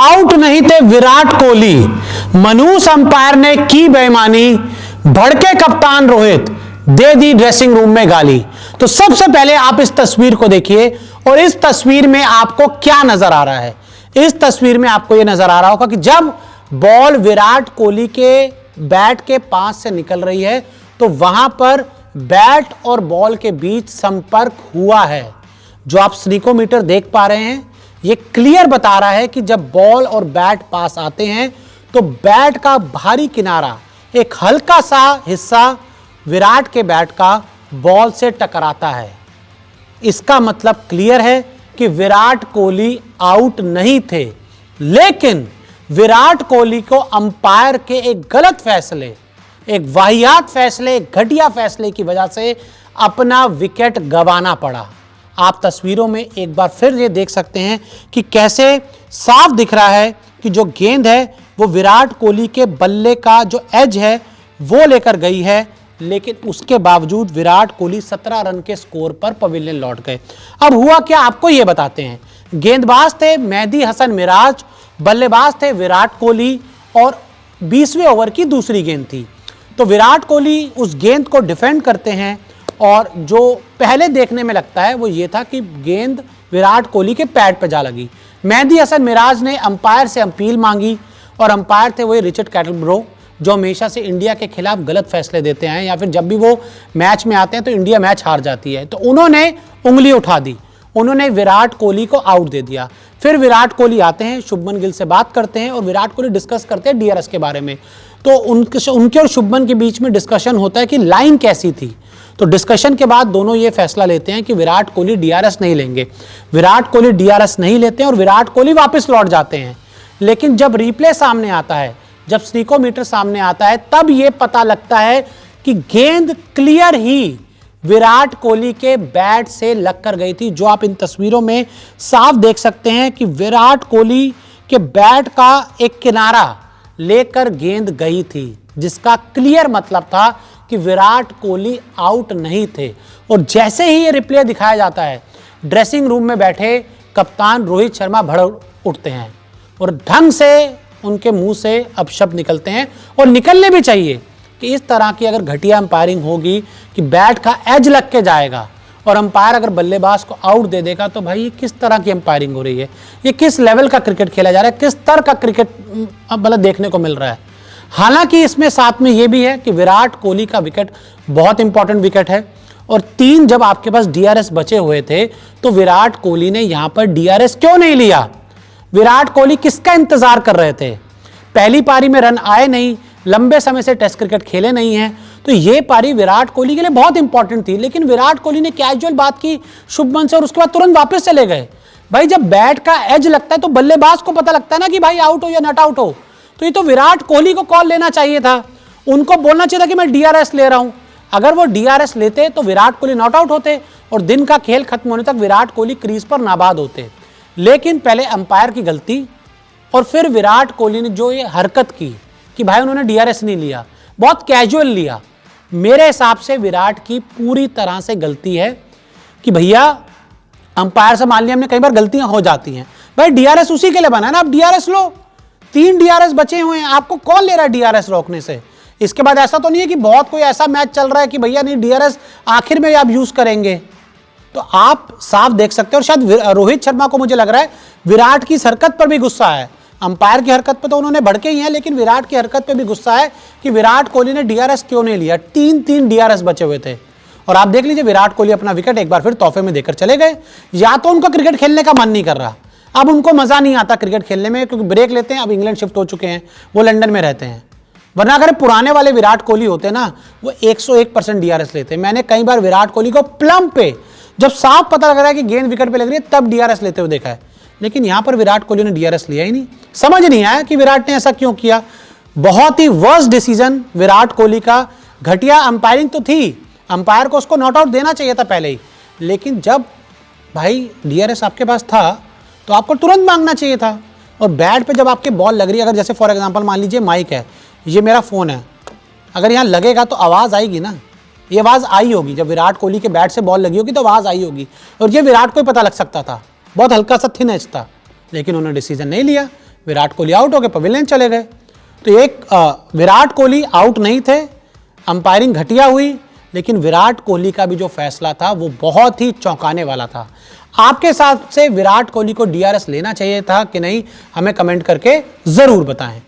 Out नहीं थे Virat Kohli, मनूस umpire ने की बेईमानी, भड़के कप्तान रोहित, दे दी ड्रेसिंग रूम में गाली। तो सबसे पहले आप इस तस्वीर को देखिए और इस तस्वीर में आपको क्या नजर आ रहा है। इस तस्वीर में आपको यह नजर आ रहा होगा कि जब बॉल विराट कोहली के बैट के पास से निकल रही है तो वहां पर बैट और बॉल के बीच संपर्क हुआ है। जो आप स्नीकोमीटर देख पा रहे हैं ये क्लियर बता रहा है कि जब बॉल और बैट पास आते हैं तो बैट का बाहरी किनारा, एक हल्का सा हिस्सा विराट के बैट का बॉल से टकराता है। इसका मतलब क्लियर है कि विराट कोहली आउट नहीं थे, लेकिन विराट कोहली को अंपायर के एक गलत फैसले, एक वाहियात फैसले, एक घटिया फैसले की वजह से अपना विकेट गंवाना पड़ा। आप तस्वीरों में एक बार फिर ये देख सकते हैं कि कैसे साफ दिख रहा है कि जो गेंद है वो विराट कोहली के बल्ले का जो एज है वो लेकर गई है, लेकिन उसके बावजूद विराट कोहली 17 रन के स्कोर पर पवेलियन लौट गए। अब हुआ क्या आपको ये बताते हैं। गेंदबाज थे मेहदी हसन मिराज, बल्लेबाज थे विराट कोहली और 20वें ओवर की दूसरी गेंद थी। तो विराट कोहली उस गेंद को डिफेंड करते हैं और जो पहले देखने में लगता है वो ये था कि गेंद विराट कोहली के पैड पे जा लगी। मेहदी हसन मिराज ने अंपायर से अपील मांगी और अंपायर थे वही रिचर्ड कैटलब्रो, जो हमेशा से इंडिया के खिलाफ गलत फैसले देते हैं या फिर जब भी वो मैच में आते हैं तो इंडिया मैच हार जाती है। तो उन्होंने उंगली उठा दी, उन्होंने विराट कोहली को आउट दे दिया। फिर विराट कोहली आते हैं, शुभमन गिल से बात करते हैं और विराट कोहली डिस्कस करते हैं डीआरएस के बारे में। तो उनके और शुभमन के बीच में डिस्कशन होता है कि लाइन कैसी थी। तो डिस्कशन के बाद दोनों ये फैसला लेते हैं कि विराट कोहली डीआरएस नहीं लेंगे। विराट कोहली डीआरएस नहीं लेते हैं और विराट कोहली वापस लौट जाते हैं। लेकिन जब रिप्ले सामने आता है, जब स्नीकोमीटर सामने आता है, तब यह पता लगता है कि गेंद क्लियर ही विराट कोहली के बैट से लगकर गई थी। जो आप इन तस्वीरों में साफ देख सकते हैं कि विराट कोहली के बैट का एक किनारा लेकर गेंद गई थी, जिसका क्लियर मतलब था कि विराट कोहली आउट नहीं थे। और जैसे ही ये रिप्ले दिखाया जाता है, ड्रेसिंग रूम में बैठे कप्तान रोहित शर्मा भड़क उठते हैं और ढंग से उनके मुंह से अपशब्द निकलते हैं। और निकलने भी चाहिए कि इस तरह की अगर घटिया अंपायरिंग होगी कि बैट का एज लग के जाएगा और अंपायर अगर बल्लेबाज को आउट दे देगा तो भाई ये किस तरह की अंपायरिंग हो रही है, ये किस लेवल का क्रिकेट खेला जा रहा है, किस तरह का क्रिकेट मतलब देखने को मिल रहा है। हालांकि इसमें साथ में ये भी है कि विराट कोहली का विकेट बहुत इंपॉर्टेंट विकेट है और 3 जब आपके पास डीआरएस बचे हुए थे तो विराट कोहली ने यहां पर डीआरएस क्यों नहीं लिया। विराट कोहली किसका इंतजार कर रहे थे। पहली पारी में रन आए नहीं, लंबे समय से टेस्ट क्रिकेट खेले नहीं हैं, तो ये पारी विराट कोहली के लिए बहुत इंपॉर्टेंट थी। लेकिन विराट कोहली ने कैजुअल बात की शुभमन से और उसके बाद तुरंत वापस चले गए। भाई जब बैट का एज लगता है तो बल्लेबाज को पता लगता है ना कि भाई आउट हो या नॉट आउट हो। तो ये तो विराट कोहली को कॉल लेना चाहिए था, उनको बोलना चाहिए था कि मैं डीआरएस ले रहा हूं। अगर वो डीआरएस लेते तो विराट कोहली नॉट आउट होते और दिन का खेल खत्म होने तक विराट कोहली क्रीज पर नाबाद होते। लेकिन पहले अंपायर की गलती और फिर विराट कोहली ने जो ये हरकत की कि भाई उन्होंने डीआरएस नहीं लिया, बहुत कैजुअल लिया। मेरे हिसाब से विराट की पूरी तरह से गलती है कि भैया अंपायर से मान लिया हमने, कई बार गलतियां हो जाती हैं, भाई डीआरएस उसी के लिए बना है ना, आप डीआरएस लो। 3 डीआरएस बचे हुए हैं, आपको कौन ले रहा है डीआरएस रोकने से। इसके बाद ऐसा तो नहीं है कि बहुत कोई ऐसा मैच चल रहा है कि भैया नहीं डीआरएस आखिर में आप यूज करेंगे। तो आप साफ देख सकते हो। और शायद रोहित शर्मा को मुझे लग रहा है विराट की इस हरकत पर भी गुस्सा है। अंपायर की हरकत पे तो उन्होंने भड़के ही हैं, लेकिन विराट की हरकत पे भी गुस्सा है कि विराट कोहली ने डीआरएस क्यों नहीं लिया। 3 डीआरएस बचे हुए थे और आप देख लीजिए विराट कोहली अपना विकेट एक बार फिर तोहफे में देकर चले गए। या तो उनको क्रिकेट खेलने का मन नहीं कर रहा, अब उनको मजा नहीं आता क्रिकेट खेलने में क्योंकि ब्रेक लेते हैं, अब इंग्लैंड शिफ्ट हो चुके हैं, वो लंदन में रहते हैं। वरना अगर पुराने वाले विराट कोहली होते ना, वो 101% डीआरएस लेते। मैंने कई बार विराट कोहली को प्लम पे जब साफ पता लग रहा है कि गेंद विकेट पे लग रही है तब डीआरएस लेते हुए देखा है, लेकिन यहां पर विराट कोहली ने डीआरएस लिया ही नहीं। समझ नहीं आया कि विराट ने ऐसा क्यों किया। बहुत ही वर्स्ट डिसीजन विराट कोहली का। घटिया अंपायरिंग तो थी, अंपायर को उसको नॉट आउट देना चाहिए था पहले ही, लेकिन जब भाई डीआरएस आपके पास था तो आपको तुरंत मांगना चाहिए था। और बैट पे जब आपके बॉल लग रही है, अगर जैसे फॉर एग्जांपल मान लीजिए माइक है, ये मेरा फ़ोन है, अगर यहाँ लगेगा तो आवाज़ आएगी ना, ये आवाज़ आई होगी। जब विराट कोहली के बैट से बॉल लगी होगी तो आवाज़ आई होगी और ये विराट को ही पता लग सकता था। बहुत हल्का सा थिन एज था, लेकिन उन्होंने डिसीजन नहीं लिया। विराट कोहली आउट हो गए, पवेलियन चले गए। तो एक विराट कोहली आउट नहीं थे, अंपायरिंग घटिया हुई, लेकिन विराट कोहली का भी जो फैसला था वो बहुत ही चौंकाने वाला था। आपके हिसाब से विराट कोहली को डीआरएस लेना चाहिए था कि नहीं, हमें कमेंट करके जरूर बताएं।